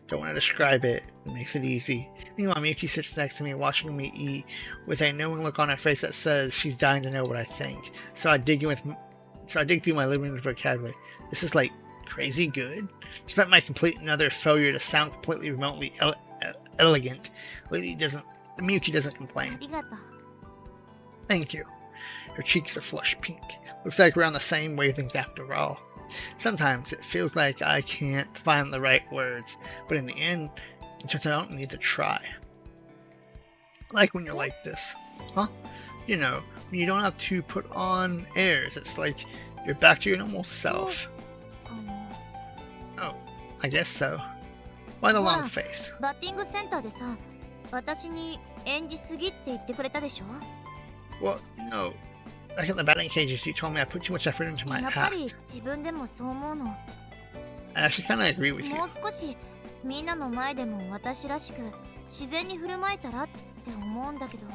don't want to describe it. It makes it easy. Meanwhile, Miyuki sits next to me watching me eat with a knowing look on her face that says she's dying to know what I think. So I dig through my limited vocabulary. This is like crazy good. Despite my complete and utter failure to sound completely remotely elegant, Miyuki doesn't complain. ありがとう。 Thank you. Her cheeks are flush pink. Looks like we're on the same wavelength after all. Sometimes it feels like I can't find the right words, but in the end, it turns out I don't need to try. I like when you're like this. Huh? You know, when you don't have to put on airs. It's like you're back to your normal self. あの Oh, I guess so. Why the long Wow. face? バッティングセンターでさ、私に演じすぎって言ってくれたでしょ。 Well, no. Back in the batting cages, you told me I put too much effort into my やっぱ hat. り自分でもそう思うの。 I actually kind of agree with you. もう少しみんなの前でも私らしく自然に振る舞えたらって思うんだけど。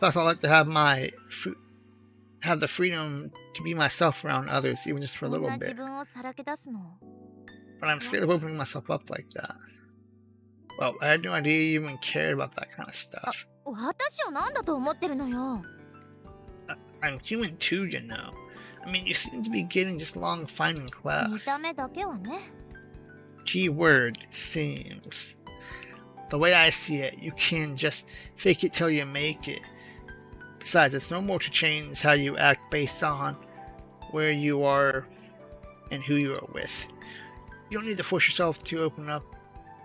Plus, I like to have the freedom to be myself around others, even just for a そん little な自 bit. 分をさらけ出すの。 But I'm scared of opening myself up like that. Well, I had no idea you even cared about that kind of stuff. 私を何だと思ってるのよ。 I'm human too, you know. I mean, you seem to be getting just along fine in 見 class. た目だけはね。 Key word, seems. The way I see it, you can just fake it till you make it. Besides, it's normal to change how you act based on where you are and who you are with. You don't need to force yourself to open up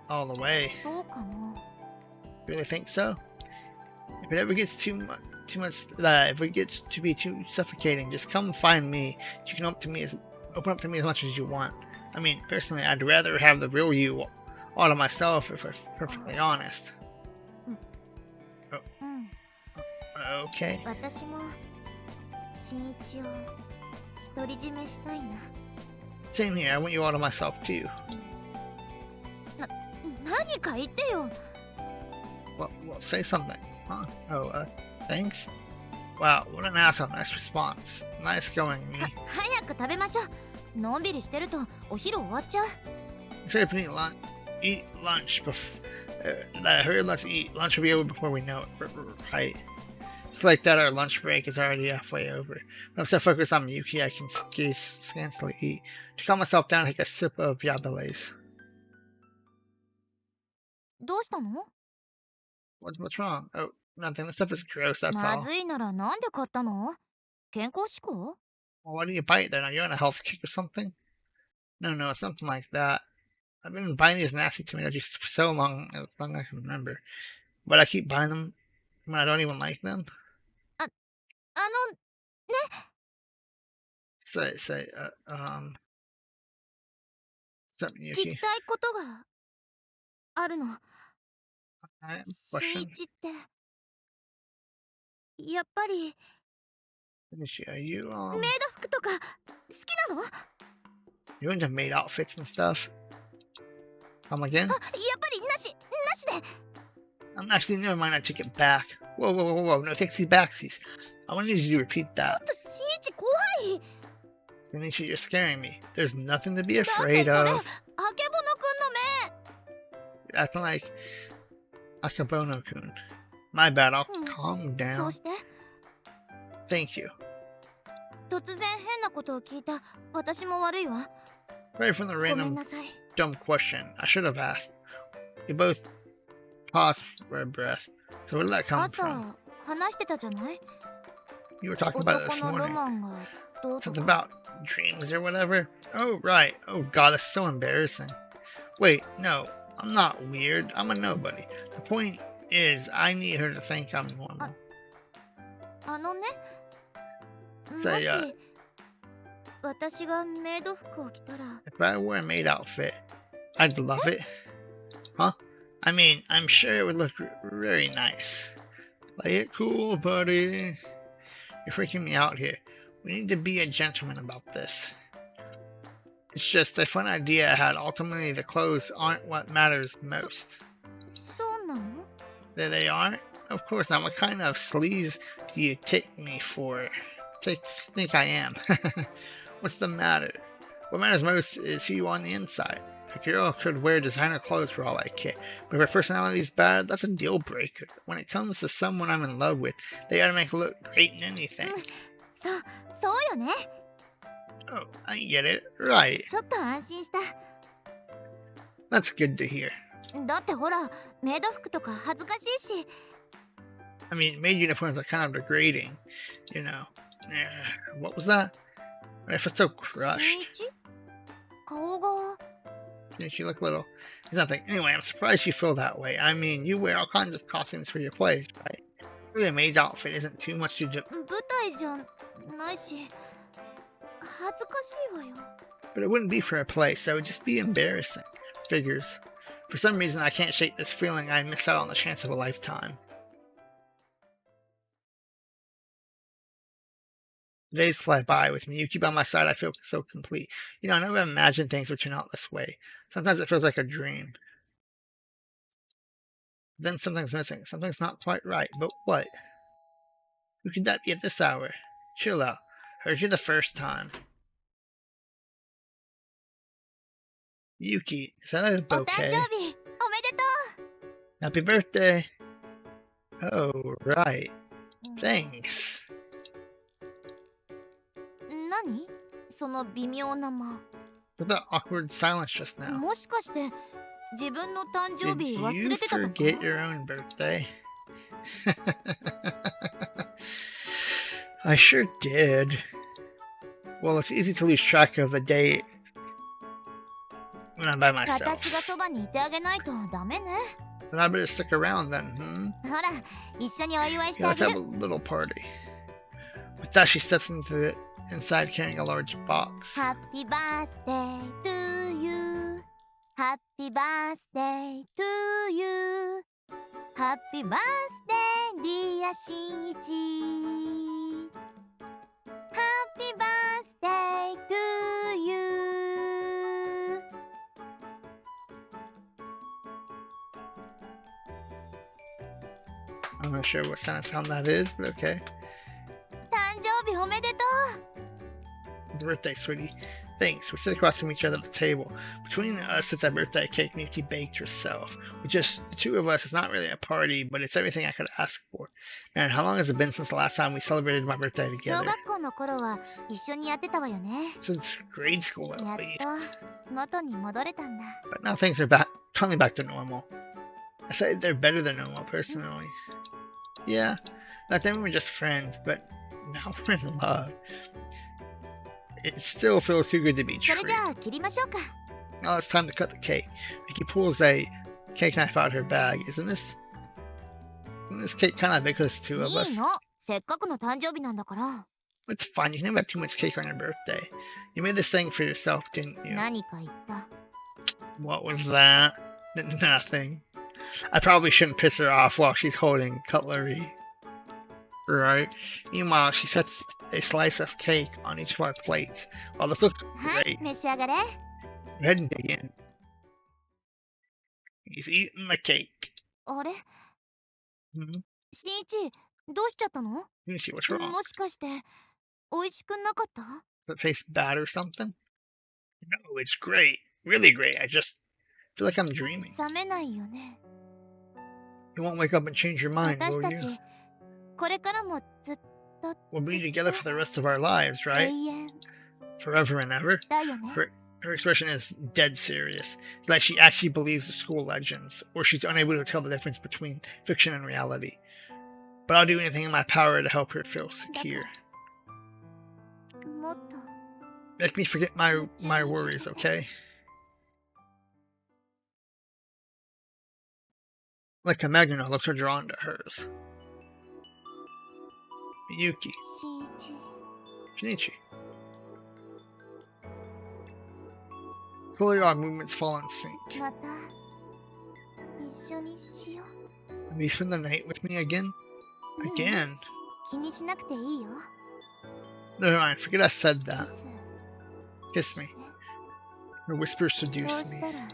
all the way. そうかな。 You really think so? If it ever gets if it gets to be too suffocating, just come find me. You can open up to me as much as you want. I mean, personally, I'd rather have the real you all to myself, if we're perfectly honest. うん。 Okay. 私も新一を独り占めしたいな。 Same here. I want you all to myself too. 何か言ってよ。 Well, say something. Huh? Oh, thanks. Wow, what an asshole. Nice response. Nice going, me. 早く食べましょう。のんびりしてるとお昼終わっちゃう。 Let's hurry up and eat lunch before. Hurry, let's eat. Lunch will be over before we know it. Right. Just like that, our lunch break is already halfway over. When I'm so focused on Miyuki, I can scantily eat. To calm myself down, I take a sip of Yabele's. どうしたの？ What's wrong? Oh, nothing. This stuff is gross, that's ま all. ずいならなんで買ったの？健康志向？ Well, why do you bite then? Are you on a health kick or something? No, it's nothing like that. I've been buying these nasty tomato juice for so long, as long as I can remember. But I keep buying them when I don't even like them. あの、 Say, what's up, 聞き Miyuki? たいことがあるの。Alright, 新 question. 一ってやっぱり Let me see. Are you メイド服とか好きなの？ you into maid outfits and stuff? Come again? やっぱりなしで。 Actually, never mind. I take it back. Whoa. No takesies backsies. I wanted you to repeat ちょ that. っと新一怖い。 Tanisha, you're scaring me. There's nothing to be だって afraid それ of. あけぼのくんの目。 You're acting like Akabono-kun. My bad. I'll calm そ down. うして Thank you. 突然変なことを聞いた私も悪いわ。 Right from the ごめん random なさい。 dumb question. I should have asked. We both paused for a breath. So where did that come 朝 from? 話してたじゃない？ You were talking about it 男 this のロ morning. マンがどうと Something か。 about dreams or whatever. Oh, right. Oh, God, that's so embarrassing. Wait, no. I'm not weird. I'm a nobody. The point is, I need her to think I'm normal. あのね、も Say, し私がメイド服を着たら if I wore a maid outfit, I'd love it. Huh? I mean, I'm sure it would look very nice. Play it cool, buddy. You're freaking me out here. We need to be a gentleman about this. It's just a fun idea I had. Ultimately, the clothes aren't what matters most. そうなの？ There they aren't? Of course not. What kind of sleaze do you take me for? Think I am? What's the matter? What matters most is who you are on the inside. A girl could wear designer clothes for all I care, but if her personality is bad, that's a deal breaker. When it comes to someone I'm in love with, they gotta make it look great in anything. そうよね。 Oh, I get it. Right. ちょっと安心した。 That's good to hear. だってほら、メイド服とか恥ずかしいし。 I mean, maid uniforms are kind of degrading, you know. What was that? I feel so 新 crushed. 一？顔が Didn't you look a little? It's nothing. Anyway, I'm surprised you feel that way. I mean, you wear all kinds of costumes for your plays, right? Really, a maid's outfit isn't too much to do, 舞台じゃないし恥ずかしいわよ。 but it wouldn't be for a play, so it'd just be embarrassing. Figures. For some reason, I can't shake this feeling I missed out on the chance of a lifetime. The days fly by. With Miyuki by my side, I feel so complete. You know, I never imagined things would turn out this way. Sometimes it feels like a dream. Then something's missing. Something's not quite right. But what? Who could that be at this hour? Chill out. Heard you the first time. Yuki, is that a お誕 bouquet? 生日おめでと Happy birthday! Oh, right. う。 Thanks. 何？その微妙な間。 With that awkward silence just now. もしかして自分の誕生 Did 日 you 忘れてたとか？ forget your own birthday? I sure did. Well, it's easy to lose track of the day when I'm by myself. 私がそばにいてあげないとダメね。 But I better stick around then, ほら、一緒にお祝いして Yeah, あ let's げ have る。 a little party. With that, she steps inside carrying a large box. ハッピーバースデートゥーユー。ハッピーバースデートゥーユー。ハッピーバースデーディア新一。ハッピーバースデートゥーユー。 I'm not sure what sound that is, but okay. 誕生日おめでと Happy birthday, sweetie. Thanks. We sit across from each other at the table. Between us sits a birthday cake Miyuki baked herself. With just the two of us, it's not really a party, but it's everything I could ask for. Man, how long has it been since the last time we celebrated my birthday う。小 together? 学校の頃は一緒にやってたわよね。 Since grade school, や at っ least. と元に戻れたんだ。 But now things are finally back to normal. I say they're better than normal, personally. Yeah, back then we were just friends, but now we're in love. It still feels too good to be そ true. れじゃあ切りましょうか。 Now it's time to cut the cake. Mickey pulls a cake knife out of her bag. Isn't this cake kind of big for the two of い us? いの。せっかくの誕生日なんだから。 It's fine. You can never have too much cake on your birthday. You made this thing for yourself, didn't you? 何か言った。 What was that? Nothing. I probably shouldn't piss her off while she's holding cutlery. Right? Meanwhile, she sets a slice of cake on each of our plates. Well, this looks はい great. 召し上がれ Go ahead and dig in. He's eating the cake. あれ Hmm? しんいちどうしちゃったの Shinichi, what's wrong? もしかして美味しくなかった Does it taste bad or something? No, it's great. Really great. I just feel like I'm dreaming. 冷めないよね You won't wake up and change your mind, 私 will た you? ちこれからもずっと We'll ず be っ together と for the rest of our lives, 永 right? 遠 Forever and ever. だよね Her expression is dead serious. It's like she actually believes the school legends, or she's unable to tell the difference between fiction and reality. But I'll do anything in my power to help her feel secure. もっと Make me forget my worries, okay? Like a magnet, our lips are drawn to hers. Miyuki. しんいち Shinichi. Slowly our movements fall in sync. また一緒にしよ Will you spend the night with me again? う、うん Again? 気にしなくていいよ Never mind, forget I said キ that. ス Kiss して me. Her whispers そう seduce し me. たら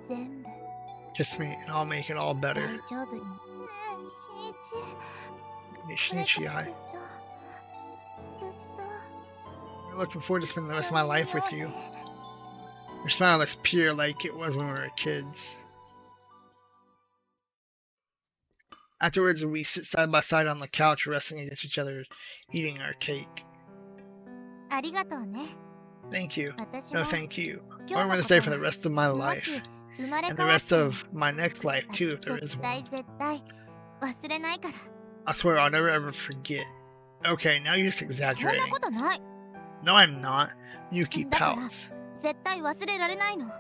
全部 Kiss me, and I'll make it all 大 better. 丈夫にしんいち Shinichi, これから I. ずっと I'm looking forward to spending the rest of my 一緒にい life よ with う you. ね Your smile is pure like it was when we were kids. Afterwards, we sit side by side on the couch, resting against each other, eating our cake. ありがとうね Thank you. 私 No, も thank you. 今 I'm 日 going の to こ stay と for the rest of my も life. し生まれ And 変 the わっ rest ても of my next life, too, if there is 絶 one. 対絶対忘れないから I swear I'll never ever forget. Okay, now you're just そんな exaggerating. ことない No, I'm not. Yuki だから pouts. 絶対忘れられないの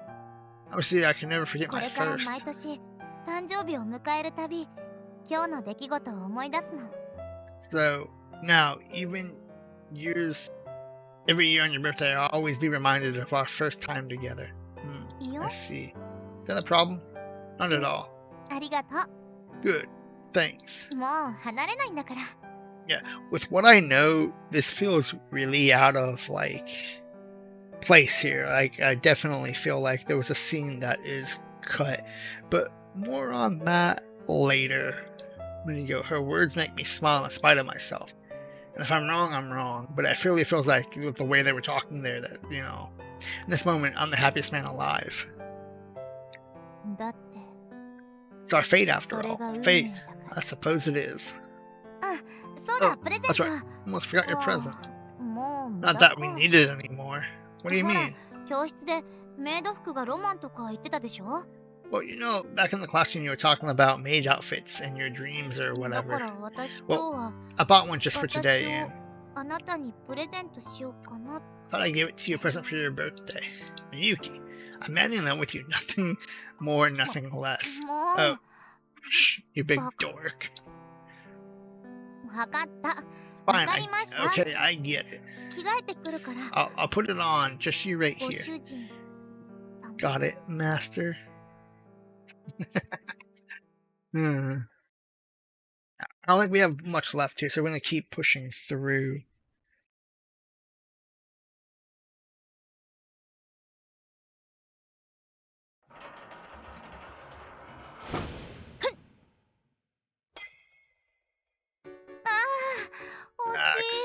Obviously, I can never forget こ my れから first. 毎年誕生日を迎えるたび今日の出来事を思い出すの So, now, even every year on your birthday, I'll always be reminded of our first time together. いいよ I see. Is that a problem? Not at all. ありがと Good. Thanks. うもう離れないんだから With what I know, this feels really out of, place here. I definitely feel like there was a scene that is cut. But more on that later. When you go, her words make me smile in spite of myself. And if I'm wrong, I'm wrong. But it really feels like, with the way they were talking there, that, in this moment, I'm the happiest man alive. だって It's our fate after それ all. が運命 Fate. だから I suppose it is. そうだ Oh, プレゼン that's ト right. Almost forgot your present. もう無 Not 駄 that we か need it anymore. What do you ほら mean? 教室でメイド服がロマンとか言ってたでしょ Well, back in the classroom you were talking about maid outfits and your dreams or だか whatever. ら私今日は I bought one just for 私 today を and あなたにプレゼントしようかな thought I'd give it to you a present for your birthday. Miyuki, I'm manning that with you. Nothing more, nothing less. も Oh, う shh, you big Fuck. dork. わかった。 Fine, わかりました。 okay, I get it. 着替えてくるから。 I'll put it on, just you right ご here. 主人。 Got it, master. I don't think we have much left here, so we're gonna keep pushing through.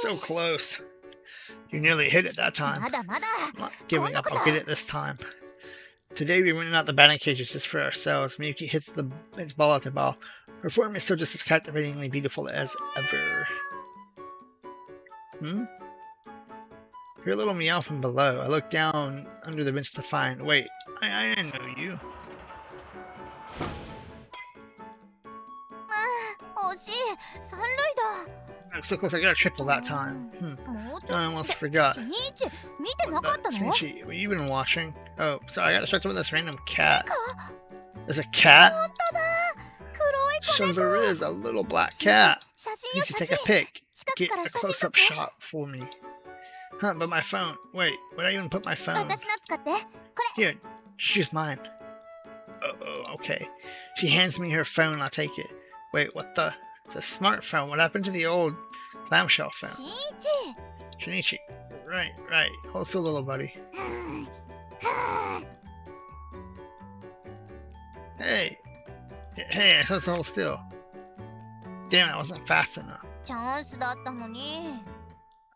So close. You nearly hit it that time. まだまだ。 I'm not giving up. I'll get it this time. Today we're running out the batting cages just for ourselves. Miyuki hits its ball at the ball. Her form is still just as captivatingly beautiful as ever. Hear a little meow from below. I look down under the bench to find. Wait, I didn't know you. 惜しい。三塁打。 So close, I got a triple that time. もう I almost forgot. しんいち、見てなかったの？ Shinichi, were you even watching? Oh, sorry, I got distracted with this random cat. There's a cat? 本当だ。黒い子 So 猫。 there is a little black cat. 写 You 真 need よ to take 写 a 真。 pic. 近く Get から a 写真撮っ close-up て。 shot for me. Huh, but my phone. Wait, where'd I even put my phone? 私の使って。これ。 Here, just use mine. Okay. She hands me her phone, I'll take it. Wait, what the? It's a smartphone. What happened to the old clamshell phone? しんいち Shinichi. Right. Hold still, little buddy. Hey, I said to hold still. Damn, that wasn't fast enough. チャンスだったのに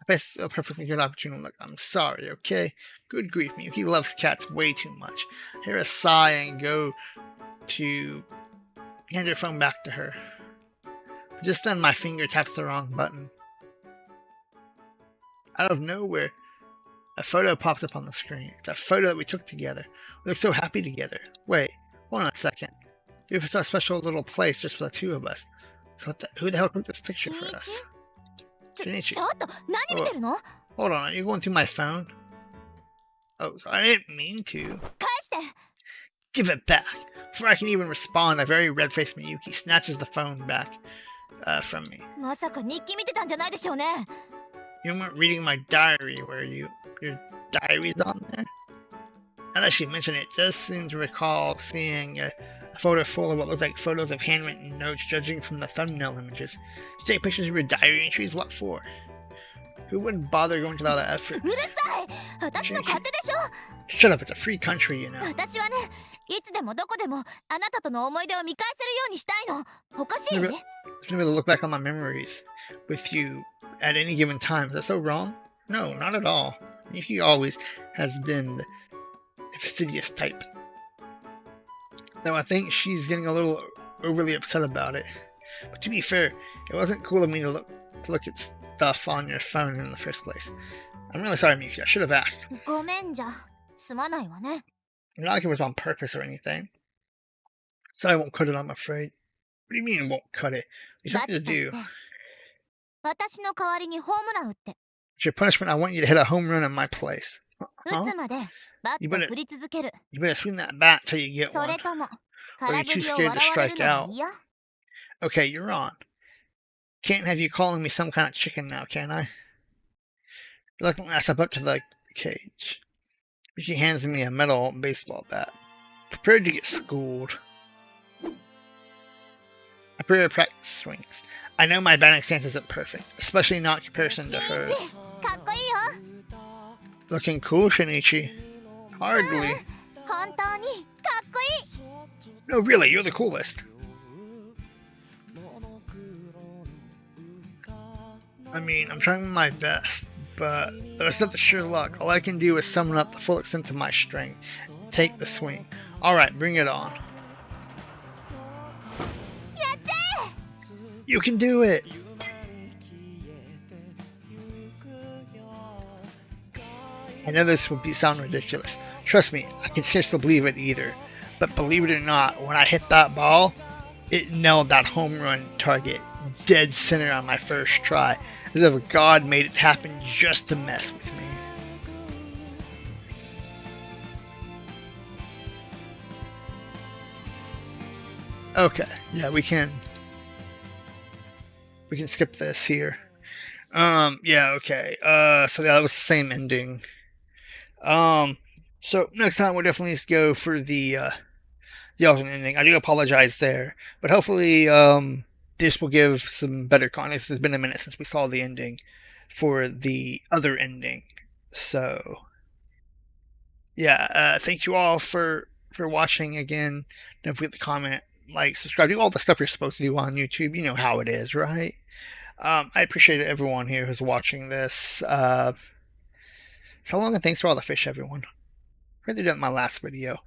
I missed a perfectly good opportunity. Look, I'm sorry, okay? Good grief, Miyuki loves cats way too much. I hear a sigh and go to hand her phone back to her. But just then, my finger taps the wrong button. Out of nowhere, a photo pops up on the screen. It's a photo that we took together. We look so happy together. Wait, hold on a second. We have a special little place just for the two of us. So who the hell took this picture for us? ち Shinichi. ょっと何見てるの Hold on, are you going through my phone? Oh, I didn't mean to. 返して Give it back! Before I can even respond, a very red-faced Miyuki snatches the phone back from me. まさか日記見てたんじゃないでしょうね You weren't reading my diary, were you? Your diary's on there? Now that she mentioned it, does seem to recall seeing a photo full of what looks like photos of handwritten notes, judging from the thumbnail images. You take pictures of your diary entries? What for? Who wouldn't bother going to all that effort? うるさい私の勝手でしょ Shut up, it's a free country, you know. 私はねいつでもどこでもあなたとの思い出を見返せるようにしたいのおかしい I'm gonna be able to look back on my memories with you at any given time. Is that so wrong? No, not at all. He always has been the fastidious type. Though I think she's getting a little overly upset about it. But to be fair, it wasn't cool of me to look at stuff on your phone in the first place. I'm really sorry, Miyuki. I should have asked. ごめんじゃすまないわね Not like it was on purpose or anything. So I won't cut it, I'm afraid. What do you mean it won't cut it? What do you want me 罰 to とし do? て私の代わりにホームラン打って It's your punishment. I want you to hit a home run in my place. 打つまでバット振り続ける You better swing that bat till you get そ one. れとも Or 空 you're 振 too りを scared to 笑われ strike るのが out. 嫌 Okay, you're on. Can't have you calling me some kind of chicken now, can I? Reluctantly, I step up to the cage. Mickey hands me a metal baseball bat. Prepared to get schooled. I prepare to practice swings. I know my batting stance isn't perfect, especially not in comparison to しんいち hers. かっこいいよ Looking cool, Shinichi. Hardly. 本当にかっこいい No, really, you're the coolest. I mean, I'm trying my best, but there's not the sure luck. All I can do is summon up the full extent of my strength. Take the swing. Alright, bring it on. やっちゃ You can do it! I know this would sound ridiculous. Trust me, I can scarcely believe it either. But believe it or not, when I hit that ball, it nailed that home run target dead center on my first try, as if God made it happen just to mess with me. Okay, yeah, we can skip this here. Yeah, okay. So that was the same ending. So next time we'll definitely go for the alternate ending. I do apologize there, but hopefully this will give some better context. It's been a minute since we saw the ending for the other ending. So yeah, thank you all for watching again. Don't forget to comment, like, subscribe, do all the stuff you're supposed to do on YouTube. You know how it is, right? I appreciate everyone here who's watching this. So long, and thanks for all the fish, everyone. I heard they did my last video.